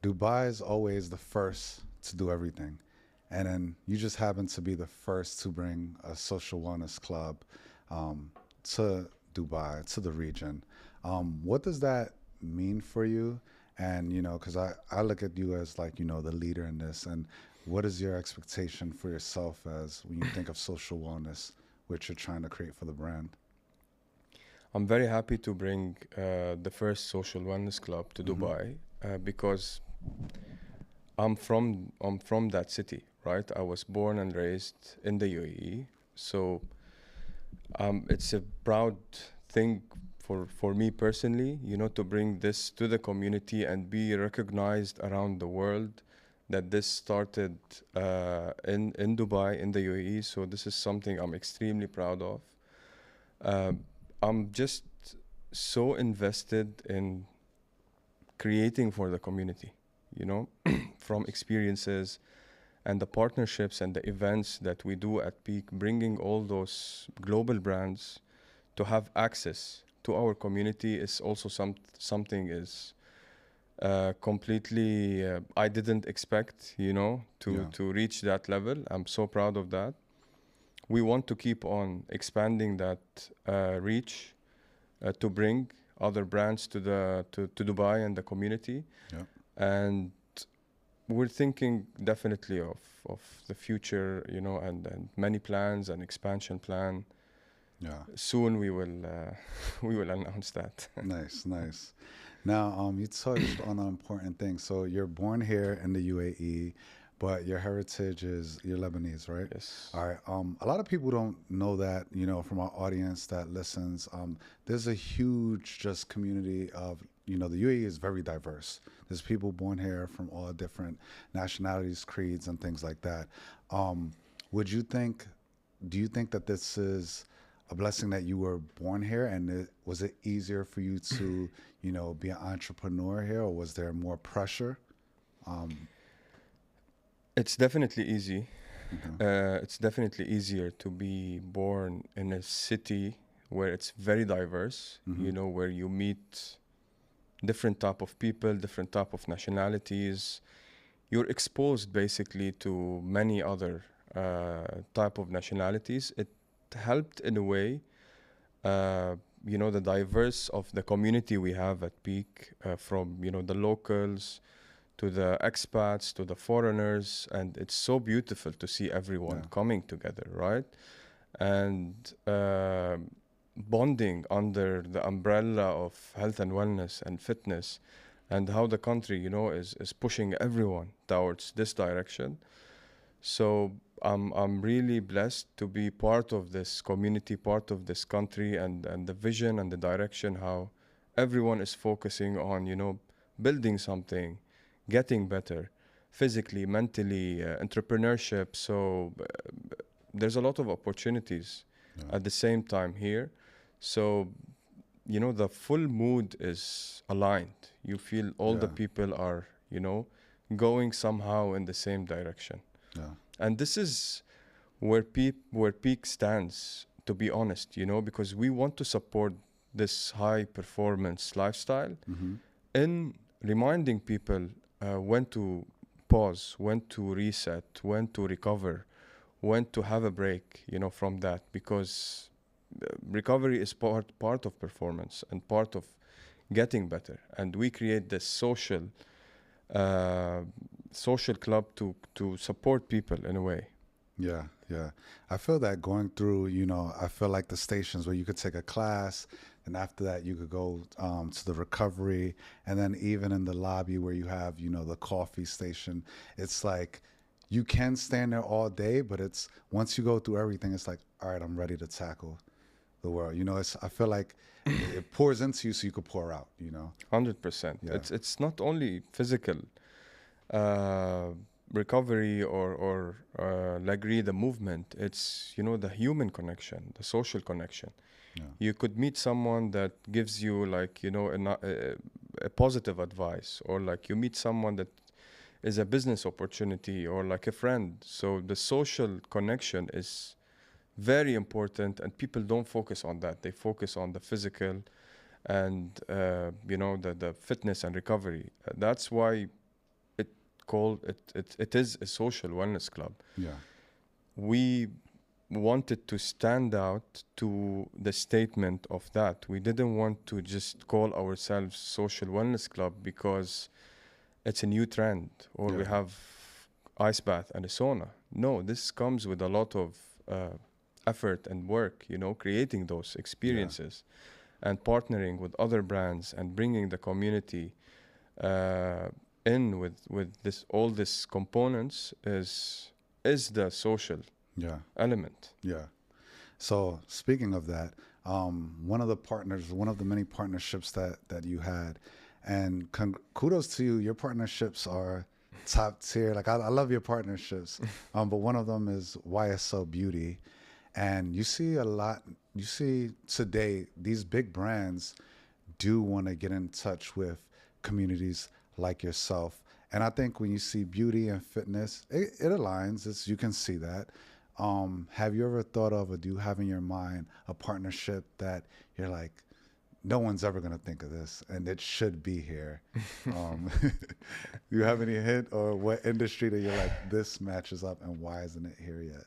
Dubai is always the first to do everything. And then you just happen to be the first to bring a social wellness club to Dubai, to the region. What does that mean for you? And, because I look at you as like, the leader in this. And what is your expectation for yourself as when you think of social wellness, which you're trying to create for the brand? I'm very happy to bring the first social wellness club to Hmm. Dubai because I'm from that city, right? I was born and raised in the UAE, so it's a proud thing for me personally, to bring this to the community and be recognized around the world that this started in Dubai, in the UAE. So this is something I'm extremely proud of. Um, I'm just so invested in creating for the community, you know, from experiences and the partnerships and the events that we do at PEAQ, bringing all those global brands to have access to our community is also something is completely I didn't expect, Yeah. to reach that level. I'm so proud of that. We want to keep on expanding that reach to bring other brands to Dubai and the community. Yeah. And we're thinking definitely of the future, and many plans and expansion plan. Yeah. Soon we will we will announce that. Nice, nice. Now, you touched on an important thing. So you're born here in the UAE, but your heritage is you're Lebanese, right? Yes. All right. A lot of people don't know that, from our audience that listens. There's a huge just community of, the UAE is very diverse. There's people born here from all different nationalities, creeds, and things like that. Um, would you think, do you think that this is a blessing that you were born here, and was it easier for you to, be an entrepreneur here, or was there more pressure? Um, It's definitely easy. okay. It's definitely easier to be born in a city where it's very diverse, Hmm. where you meet different type of people, different type of nationalities. You're exposed basically to many other type of nationalities. It helped in a way, the diverse of the community we have at PEAQ, from the locals to the expats to the foreigners, and it's so beautiful to see everyone Yeah. coming together, right? And bonding under the umbrella of health and wellness and fitness, and how the country, is pushing everyone towards this direction. So I'm really blessed to be part of this community, part of this country, and the vision and the direction how everyone is focusing on, building something, getting better physically, mentally, entrepreneurship. So there's a lot of opportunities Yeah. at the same time here. So, the full mood is aligned. You feel all the Yeah. people are, going somehow in the same direction. Yeah. And this is where PEAQ stands, to be honest, because we want to support this high performance lifestyle Hmm. in reminding people when to pause, when to reset, when to recover, when to have a break, from that, because recovery is part of performance and part of getting better. And we create this uh, social club to support people in a way. Yeah. Yeah. I feel that going through, I feel like the stations where you could take a class, and after that you could go to the recovery, and then even in the lobby where you have, the coffee station. It's like you can stand there all day, but it's once you go through everything, it's like, all right, I'm ready to tackle the world. It's I feel like it pours into you so you could pour out. 100%. Yeah. It's not only physical uh, recovery or l'agree the movement. It's the human connection, the social connection. Yeah. You could meet someone that gives you like a positive advice, or like you meet someone that is a business opportunity, or like a friend. So the social connection is very important, and people don't focus on that. They focus on the physical and the fitness and recovery. That's why call it. It is a social wellness club. Yeah. We wanted to stand out to the statement of that. We didn't want to just call ourselves social wellness club because it's a new trend or we Yeah. have ice bath and a sauna. No, this comes with a lot of effort and work, you know, creating those experiences and partnering with other brands and bringing the community in with this all these components is the social Yeah. element. Yeah. So speaking of that, one of the partners, one of the many partnerships that you had, and kudos to you. Your partnerships are top tier. Like I love your partnerships, but one of them is YSL Beauty, and you see a lot. You see today these big brands do want to get in touch with communities like yourself. And I think when you see beauty and fitness, it aligns. You can see that. Have you ever thought of, or do you have in your mind a partnership that you're like, no one's ever going to think of this and it should be here? Do you have any hint or what industry that you're like, this matches up and why isn't it here yet?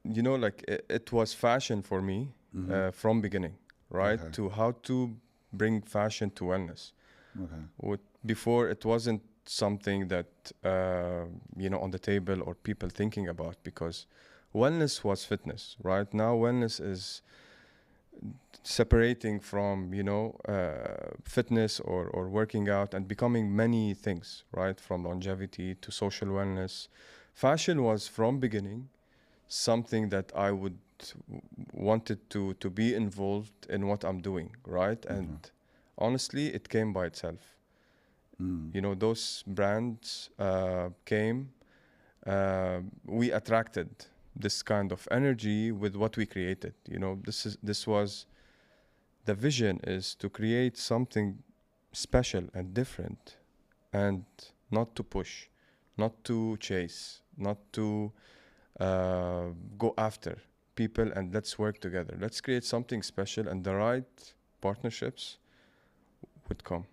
You know, like it was fashion for me from beginning, right? Okay. To how to bring fashion to wellness. Okay. Before it wasn't something that you know, on the table or people thinking about, because wellness was fitness. Right now wellness is separating from, you know, fitness or working out and becoming many things, right? From longevity to social wellness. Fashion was from beginning something that I would wanted to be involved in what I'm doing, right? And honestly it came by itself. You know, those brands came, we attracted this kind of energy with what we created. You know, this was the vision, is to create something special and different, and not to push, not to chase, not to go after people, and let's work together. Let's create something special, and the right partnerships would come.